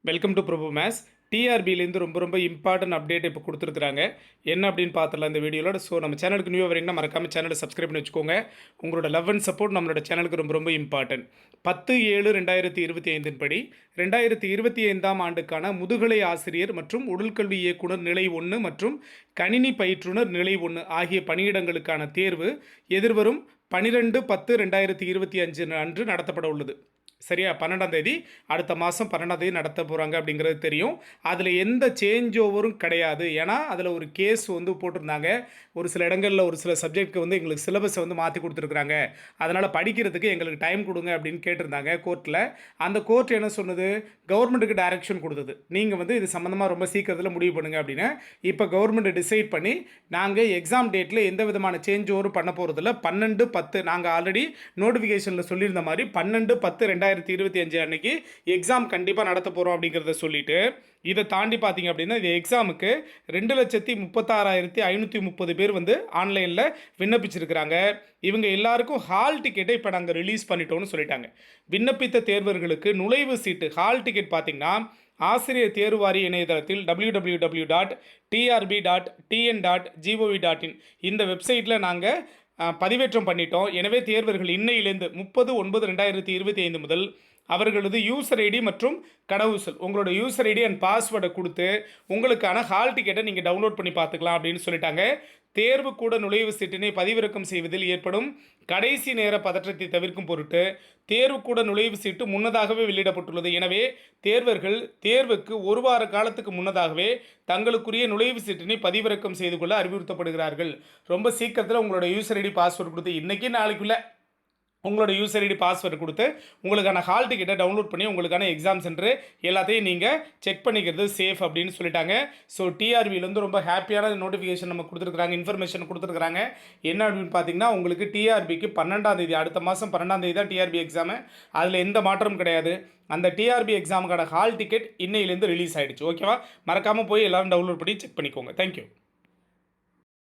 Welcome to Prabhu maths. டிஆர்பியிலேருந்து ரொம்ப important update இப்போ கொடுத்துருக்குறாங்க. என்ன அப்படின்னு பார்த்துடலாம் இந்த வீடியோவில். ஸோ நம்ம சேனலுக்கு நியூ வரீங்கன்னா மறக்காமல் சேனலை சப்ஸ்கிரைப் பண்ணி வச்சுக்கோங்க. உங்களோட லவ் அண்ட் சப்போர்ட் நம்மளோட சேனலுக்கு ரொம்ப இம்பார்ட்டன்ட். 10/7/2025 படி 2025ஆம் ஆண்டுக்கான முதுகலை ஆசிரியர் மற்றும் உடல்கல்வி இயக்குனர் நிலை 1 மற்றும் கணினி பயிற்றுனர் நிலை 1 ஆகிய பணியிடங்களுக்கான தேர்வு எதிர்வரும் 12/10/2025 அன்று நடத்தப்பட உள்ளது. சரியா? 12ஆம் தேதி அடுத்த மாதம் 12ஆம் தேதி நடத்த போகிறாங்க அப்படிங்கிறது தெரியும். அதில் எந்த சேஞ்ச் ஓவரும் கிடையாது. ஏன்னா அதில் ஒரு கேஸ் போட்டிருந்தாங்க. ஒரு சில இடங்களில் ஒரு சில சப்ஜெக்ட்க்கு எங்களுக்கு சிலபஸை மாற்றி கொடுத்துருக்குறாங்க. அதனால் படிக்கிறதுக்கு எங்களுக்கு டைம் கொடுங்க அப்படின்னு கேட்டிருந்தாங்க கோர்ட்டில். அந்த கோர்ட் என்ன சொன்னது, கவர்மெண்ட்டுக்கு டைரக்ஷன் கொடுத்தது. நீங்கள் இது சம்மந்தமாக ரொம்ப சீக்கிரத்தில் முடிவு பண்ணுங்கள் அப்படின்னு. இப்போ கவர்மெண்ட் டிசைட் பண்ணி நாங்கள் எக்ஸாம் டேட்டில் எந்த விதமான சேஞ்ச் ஓவரும் பண்ண போகிறதில்ல. 12/10 நாங்கள் ஆல்ரெடி நோட்டிஃபிகேஷனில் சொல்லியிருந்த மாதிரி 12/10/2025 அன்னைக்கு எக்ஸாம் கண்டிப்பாக நடத்த போகிறோம் அப்படிங்கிறத சொல்லிட்டு, இதை தாண்டி பார்த்தீங்க அப்படின்னா இந்த எக்ஸாமுக்கு 2,36,530 பேர் ஆன்லைனில் விண்ணப்பிச்சிருக்கிறாங்க. இவங்க எல்லாருக்கும் ஹால் டிக்கெட்டை இப்போ நாங்கள் ரிலீஸ் பண்ணிட்டோம்னு சொல்லிட்டாங்க. விண்ணப்பித்த தேர்வர்களுக்கு நுழைவு சீட்டு ஹால் டிக்கெட் பார்த்தீங்கன்னா ஆசிரியர் தேர்வு வாரிய இணையதளத்தில் www.trb.tn.gov.in இந்த வெப்சைட்டில் நாங்கள் பதிவேற்றம் பண்ணிட்டோம். எனவே தேர்வர்கள் இன்னையிலேருந்து 30/9/2025 முதல் அவர்களது யூசர் ஐடி மற்றும் கடவுச்சொல், உங்களோட யூசர் ஐடி அண்ட் பாஸ்வேர்டை கொடுத்து உங்களுக்கான ஹால் டிக்கெட்டை நீங்கள் டவுன்லோட் பண்ணி பார்த்துக்கலாம் அப்படின்னு சொல்லிட்டாங்க. தேர்வு கூட நுழைவு சீட்டினை பதிவிறக்கம் செய்வதில் ஏற்படும் கடைசி நேர பதற்றத்தை தவிர்க்கும் பொருட்டு தேர்வு கூட நுழைவு சீட்டு முன்னதாகவே வெளியிடப்பட்டுள்ளது. எனவே தேர்வர்கள் தேர்வுக்கு ஒரு வார காலத்துக்கு முன்னதாகவே தங்களுக்குரிய நுழைவு சீட்டினை பதிவிறக்கம் செய்து கொள்ள அறிவுறுத்தப்படுகிறார்கள். ரொம்ப சீக்கிரத்தில் உங்களோட யூசர் ஐடி பாஸ்வேர்டு கொடுத்து இன்றைக்கி நாளைக்குள்ளே உங்களோட யூசர் ஐடி பாஸ்வேர்டு கொடுத்து உங்களுக்கான ஹால் டிக்கெட்டை டவுன்லோட் பண்ணி உங்களுக்கான எக்ஸாம் சென்டர் எல்லாத்தையும் நீங்கள் செக் பண்ணிக்கிறது சேஃப் அப்படின்னு சொல்லிட்டாங்க. ஸோ டிஆர்பியிலேருந்து ரொம்ப ஹாப்பியான நோட்டிஃபிகேஷன் நம்ம கொடுத்துருக்குறாங்க, இன்ஃபர்மேஷன் கொடுத்துருக்குறாங்க. என்ன அப்படின்னு பார்த்தீங்கன்னா உங்களுக்கு டிஆர்பிக்கு 12ஆம் தேதி அடுத்த மாதம் 12ஆம் தேதி தான் டிஆர்பி எக்ஸாமு. அதில் எந்த மாற்றமும் கிடையாது. அந்த டிஆர்பி எக்ஸாமுக்கான ஹால் டிக்கெட் இன்னையிலேருந்து ரிலீஸ் ஆகிடுச்சு. ஓகேவா? மறக்காமல் போய் எல்லோரும் டவுன்லோட் பண்ணி செக் பண்ணிக்கோங்க. தேங்க்யூ.